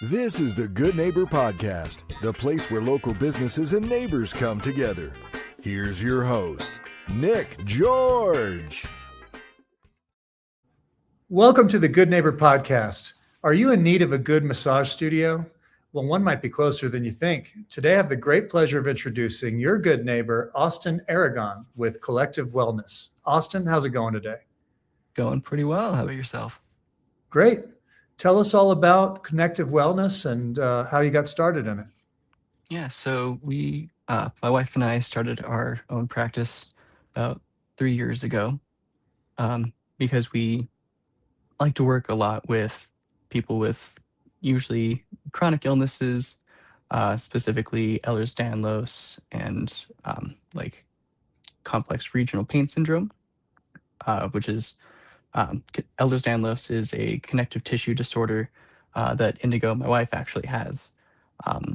This is the Good Neighbor Podcast, the place where local businesses and neighbors come together. Here's your host, Nick George. Welcome to the Good Neighbor Podcast. Are you in need of a good massage studio? Well, one might be closer than you think. Today, I have the great pleasure of introducing your good neighbor, Austin Aragon, with Collective Wellness. Austin, how's it going today? Going pretty well. How about yourself? Great. Tell us all about Connective Wellness and how you got started in it. Yeah, so my wife and I started our own practice about 3 years ago because we like to work a lot with people with usually chronic illnesses, specifically Ehlers-Danlos and like complex regional pain syndrome, which is Ehlers-Danlos is a connective tissue disorder that Indigo, my wife, actually has.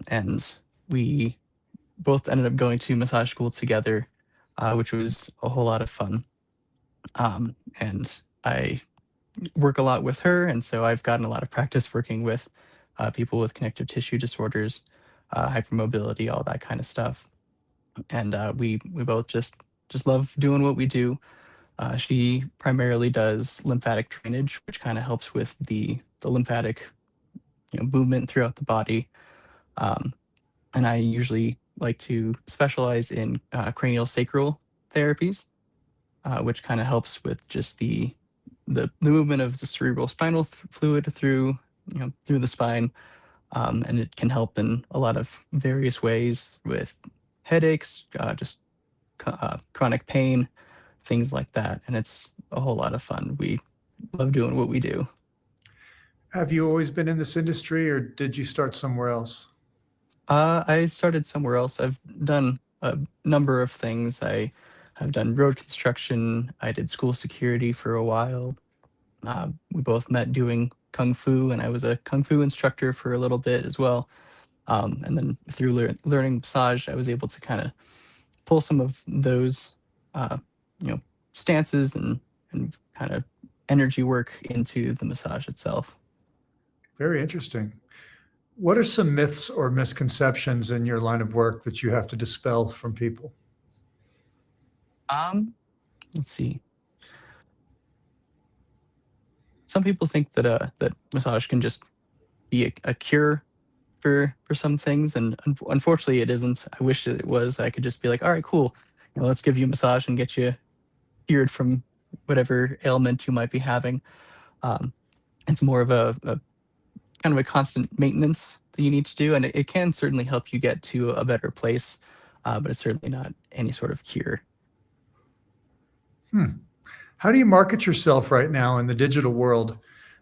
And we both ended up going to massage school together, which was a whole lot of fun. And I work a lot with her, and so I've gotten a lot of practice working with people with connective tissue disorders, hypermobility, all that kind of stuff. And we both just love doing what we do. She primarily does lymphatic drainage, which kind of helps with the lymphatic, movement throughout the body. And I usually like to specialize in cranial sacral therapies, which kind of helps with just the movement of the cerebral spinal fluid through the spine, and it can help in a lot of various ways with headaches, chronic pain, things like that. And it's a whole lot of fun. We love doing what we do. Have you always been in this industry, or did you start somewhere else? I started somewhere else. I've done a number of things. I have done road construction. I did school security for a while. We both met doing Kung Fu, and I was a Kung Fu instructor for a little bit as well. And then through learning massage, I was able to kind of pull some of those stances and kind of energy work into the massage itself. Very interesting. What are some myths or misconceptions in your line of work that you have to dispel from people? Let's see. Some people think that that massage can just be a cure for some things, and unfortunately, it isn't. I wish it was. I could just be like, all right, cool. Let's give you a massage and get you cured from whatever ailment you might be having. It's more of a kind of a constant maintenance that you need to do, and it can certainly help you get to a better place, but it's certainly not any sort of cure. How do you market yourself right now in the digital world,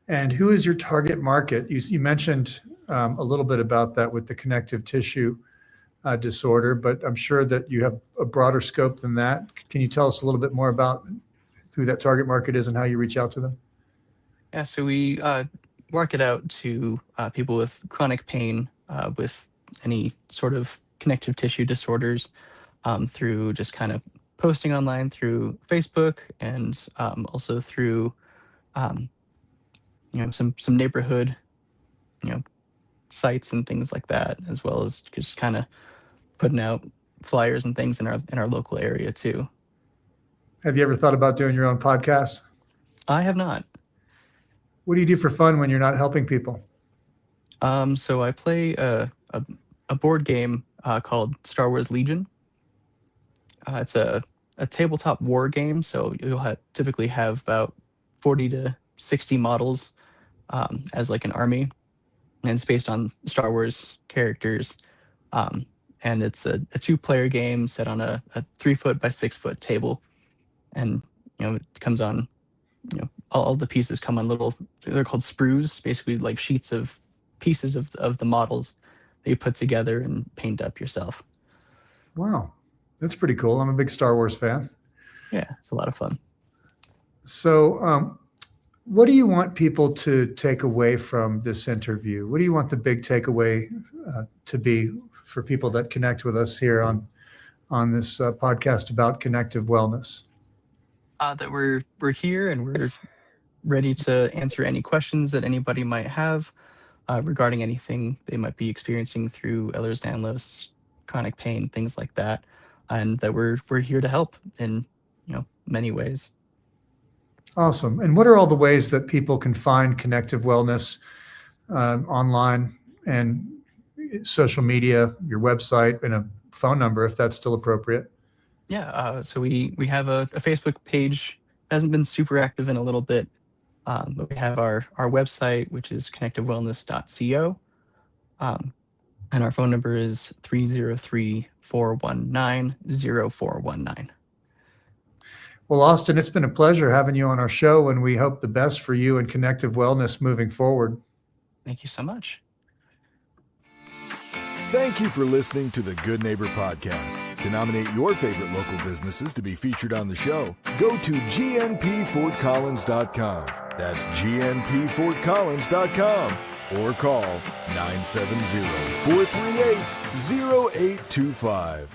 and who is your target market? You mentioned a little bit about that with the connective tissue disorder, but I'm sure that you have a broader scope than that. Can you tell us a little bit more about who that target market is and how you reach out to them? Yeah, so we market out to people with chronic pain, with any sort of connective tissue disorders, through just kind of posting online through Facebook, and also through some neighborhood sites and things like that, as well as just kind of putting out flyers and things in our local area too. Have you ever thought about doing your own podcast? I have not. What do you do for fun when you're not helping people? So I play a board game called Star Wars Legion. It's a tabletop war game, so you'll typically have about 40 to 60 models as like an army, and it's based on Star Wars characters. And it's a 2-player game set on a 3-foot by 6-foot table, and it comes on. All the pieces come on they're called sprues, basically like sheets of pieces of the models that you put together and paint up yourself. Wow, that's pretty cool. I'm a big Star Wars fan. Yeah, it's a lot of fun. So what do you want people to take away from this interview? What do you want the big takeaway to be for people that connect with us here on this podcast about connective wellness? That we're here and we're ready to answer any questions that anybody might have. regarding anything they might be experiencing through Ehlers-Danlos, chronic pain, things like that, and that we're here to help in many ways. Awesome. And what are all the ways that people can find Connective Wellness online and social media, your website, and a phone number, if that's still appropriate? Yeah, so we have a Facebook page. Hasn't been super active in a little bit, but we have our website, which is connectivewellness.co, and our phone number is 303-419-0419. Well, Austin, it's been a pleasure having you on our show, and we hope the best for you and Connective Wellness moving forward. Thank you so much. Thank you for listening to the Good Neighbor Podcast. To nominate your favorite local businesses to be featured on the show, go to gnpfortcollins.com. That's gnpfortcollins.com or call 970-438-0825.